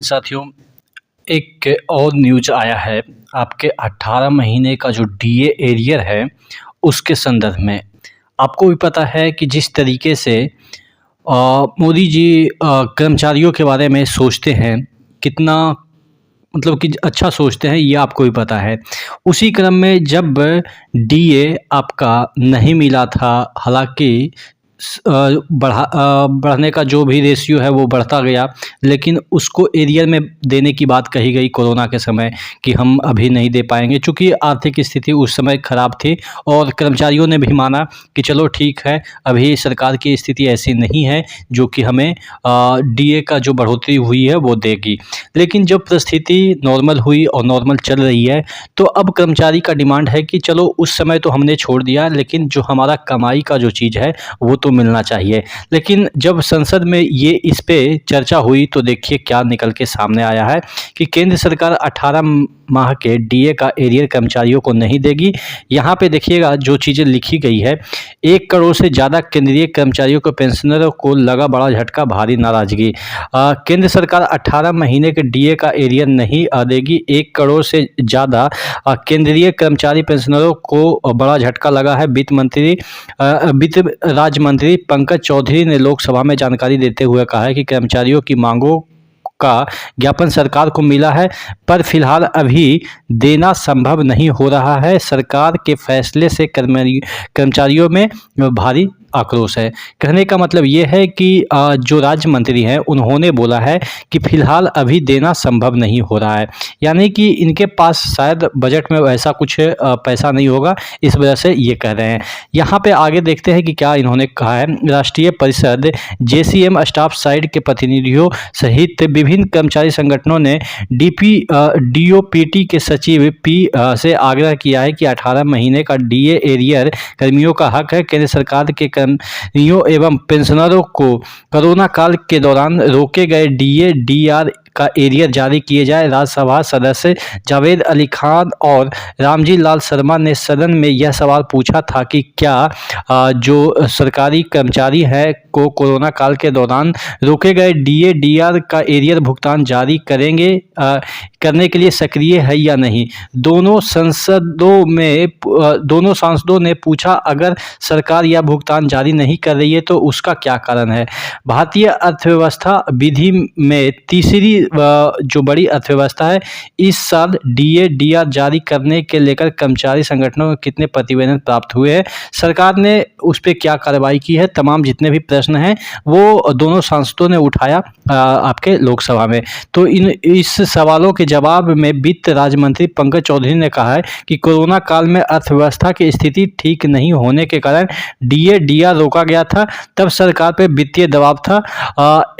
साथियों, एक और न्यूज़ आया है आपके 18 महीने का जो डीए एरियर है, उसके संदर्भ में। आपको भी पता है कि जिस तरीके से मोदी जी कर्मचारियों के बारे में सोचते हैं, कितना मतलब कि अच्छा सोचते हैं, ये आपको भी पता है। उसी क्रम में जब डीए आपका नहीं मिला था, हालाँकि बढ़ने का जो भी रेशियो है वो बढ़ता गया, लेकिन उसको एरियर में देने की बात कही गई कोरोना के समय कि हम अभी नहीं दे पाएँगे, चूँकि आर्थिक स्थिति उस समय ख़राब थी और कर्मचारियों ने भी माना कि चलो ठीक है, अभी सरकार की स्थिति ऐसी नहीं है जो कि हमें डीए का जो बढ़ोतरी हुई है वो देगी। लेकिन जब परिस्थिति नॉर्मल हुई और नॉर्मल चल रही है, तो अब कर्मचारी का डिमांड है कि चलो उस समय तो हमने छोड़ दिया, लेकिन जो हमारा कमाई का जो चीज़ है वो तो मिलना चाहिए। लेकिन जब संसद में ये इस पे चर्चा हुई तो देखिए क्या निकल के सामने आया है कि केंद्र सरकार 18 माह के डीए का एरियर कर्मचारियों को नहीं देगी। यहाँ पे देखिएगा जो चीज़ें लिखी गई है, 1 करोड़ से ज़्यादा केंद्रीय कर्मचारियों को पेंशनरों को लगा बड़ा झटका, भारी नाराज़गी। केंद्र सरकार 18 महीने के डीए का एरियर नहीं देगी। 1 करोड़ से ज़्यादा केंद्रीय कर्मचारी पेंशनरों को बड़ा झटका लगा है। वित्त राज्य मंत्री पंकज चौधरी ने लोकसभा में जानकारी देते हुए कहा है कि कर्मचारियों की मांगों का ज्ञापन सरकार को मिला है, पर फिलहाल अभी देना संभव नहीं हो रहा है। सरकार के फैसले से कर्मचारियों में भारी आक्रोश है। कहने का मतलब ये है कि जो राज्य मंत्री हैं उन्होंने बोला है कि फ़िलहाल अभी देना संभव नहीं हो रहा है, यानी कि इनके पास शायद बजट में वैसा कुछ पैसा नहीं होगा, इस वजह से ये कह रहे हैं। यहाँ पे आगे देखते हैं कि क्या इन्होंने कहा है। राष्ट्रीय परिषद जेसीएम स्टाफ साइड के प्रतिनिधियों सहित विभिन्न कर्मचारी संगठनों ने डीओपीटी के सचिव से आग्रह किया है कि 18 महीने का डीए एरियर कर्मियों का हक है। केंद्र सरकार के कर्मियों एवं पेंशनरों को कोरोना काल के दौरान रोके गए डीए डीआर का एरियर जारी किए जाए। राज्यसभा सदस्य जावेद अली खान और रामजी लाल शर्मा ने सदन में यह सवाल पूछा था कि क्या जो सरकारी कर्मचारी है को कोरोना काल के दौरान रोके गए डीए डीआर का एरियर भुगतान जारी करने के लिए सक्रिय है या नहीं। दोनों सांसदों ने पूछा, अगर सरकार यह भुगतान जारी नहीं कर रही है तो उसका क्या कारण है। भारतीय अर्थव्यवस्था विधि में तीसरी जो बड़ी अर्थव्यवस्था है, इस साल डीए डीआर जारी करने के लेकर कर्मचारी संगठनों को कितने प्रतिवेदन प्राप्त हुए हैं, सरकार ने उस पर क्या कार्रवाई की है, तमाम जितने भी प्रश्न हैं वो दोनों सांसदों ने उठाया आपके लोकसभा में। तो इस सवालों के जवाब में वित्त राज्य मंत्री पंकज चौधरी ने कहा है कि कोरोना काल में अर्थव्यवस्था की स्थिति ठीक नहीं होने के कारण डीए डीआर रोका गया था, तब सरकार पर वित्तीय दबाव था।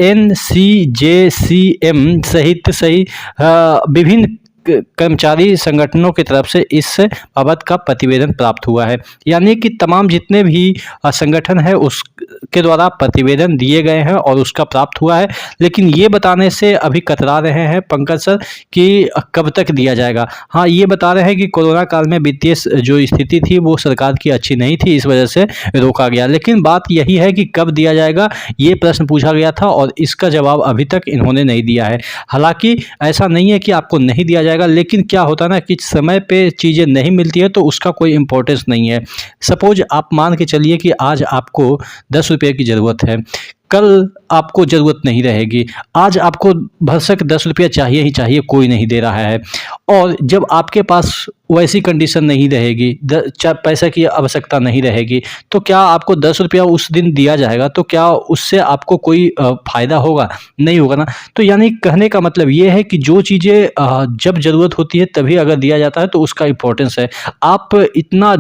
एनसीजेसीएम सहित विभिन्न कर्मचारी संगठनों की तरफ से इस बाबत का प्रतिवेदन प्राप्त हुआ है, यानी कि तमाम जितने भी संगठन है उसके द्वारा प्रतिवेदन दिए गए हैं और उसका प्राप्त हुआ है। लेकिन ये बताने से अभी कतरा रहे हैं पंकज सर कि कब तक दिया जाएगा। हाँ, ये बता रहे हैं कि कोरोना काल में वित्तीय जो स्थिति थी वो सरकार की अच्छी नहीं थी, इस वजह से रोका गया। लेकिन बात यही है कि कब दिया जाएगा, ये प्रश्न पूछा गया था और इसका जवाब अभी तक इन्होंने नहीं दिया है। हालांकि ऐसा नहीं है कि आपको नहीं दिया जाएगा, लेकिन क्या होता है ना कि समय पे चीज़ें नहीं मिलती है तो उसका कोई इम्पोर्टेंस नहीं है। सपोज आप मान के चलिए कि आज आपको 10 रुपये की ज़रूरत है, कल आपको ज़रूरत नहीं रहेगी। आज आपको भरसक 10 रुपया चाहिए ही चाहिए, कोई नहीं दे रहा है, और जब आपके पास वैसी कंडीशन नहीं रहेगी, पैसे की आवश्यकता नहीं रहेगी, तो क्या आपको 10 रुपया उस दिन दिया जाएगा, तो क्या उससे आपको कोई फ़ायदा होगा? नहीं होगा ना। तो यानी कहने का मतलब ये है कि जो चीज़ें जब ज़रूरत होती है तभी अगर दिया जाता है तो उसका इम्पोर्टेंस है। आप इतना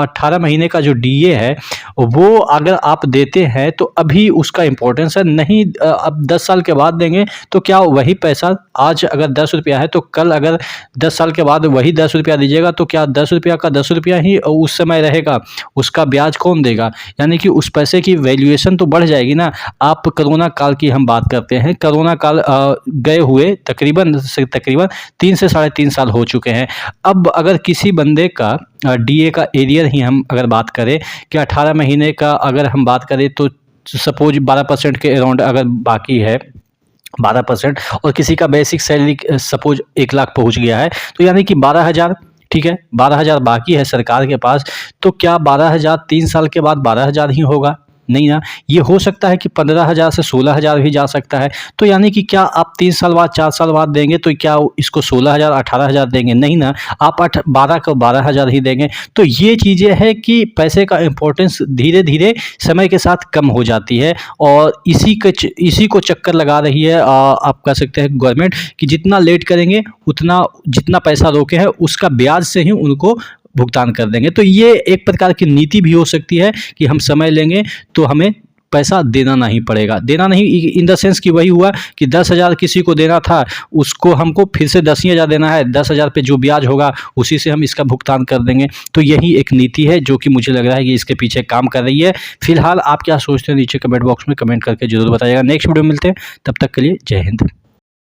18 महीने का जो डीए है वो अगर आप देते हैं तो अभी उसका इम्पोर्टेंस है, नहीं अब 10 साल के बाद देंगे तो क्या वही पैसा आज अगर 10 रुपया है तो कल अगर 10 साल के बाद वही 10 रुपया दीजिएगा तो क्या 10 रुपया का 10 रुपया ही उस समय रहेगा, उसका ब्याज कौन देगा? यानी कि उस पैसे की वैल्यूएशन तो बढ़ जाएगी ना। आप कोरोना काल की हम बात करते हैं, कोरोना काल गए हुए तकरीबन 3 से साढ़े 3 साल हो चुके हैं। अब अगर किसी बंदे का डीए का एरियर ही हम अगर बात करें कि 18 महीने का अगर हम बात करें तो सपोज 12% के अराउंड अगर बाकी है 12% और किसी का बेसिक सैलरी सपोज 1 लाख पहुंच गया है, तो यानी कि 12,000, ठीक है, 12,000 बाकी है सरकार के पास, तो क्या 12,000 3 साल के बाद 12,000 ही होगा? नहीं ना, ये हो सकता है कि 15,000 से 16,000 भी जा सकता है। तो यानी कि क्या आप 3 साल बाद 4 साल बाद देंगे तो क्या इसको 16,000 18,000 देंगे? नहीं ना, आप 12 को 12,000 ही देंगे। तो ये चीज़ें हैं कि पैसे का इम्पोर्टेंस धीरे-धीरे समय के साथ कम हो जाती है और इसी को चक्कर लगा रही है आप कह सकते हैं गवर्नमेंट, कि जितना लेट करेंगे उतना जितना पैसा रोके हैं उसका ब्याज से ही उनको भुगतान कर देंगे। तो ये एक प्रकार की नीति भी हो सकती है कि हम समय लेंगे तो हमें पैसा देना नहीं पड़ेगा। देना नहीं इन द सेंस कि वही हुआ कि 10,000 किसी को देना था, उसको हमको फिर से 10 ही हज़ार देना है, 10,000 पे जो ब्याज होगा उसी से हम इसका भुगतान कर देंगे। तो यही एक नीति है जो कि मुझे लग रहा है कि इसके पीछे काम कर रही है। फिलहाल आप क्या सोचते हैं नीचे कमेंट बॉक्स में कमेंट करके ज़रूर बताइएगा। नेक्स्ट वीडियो में मिलते हैं, तब तक के लिए जय हिंद।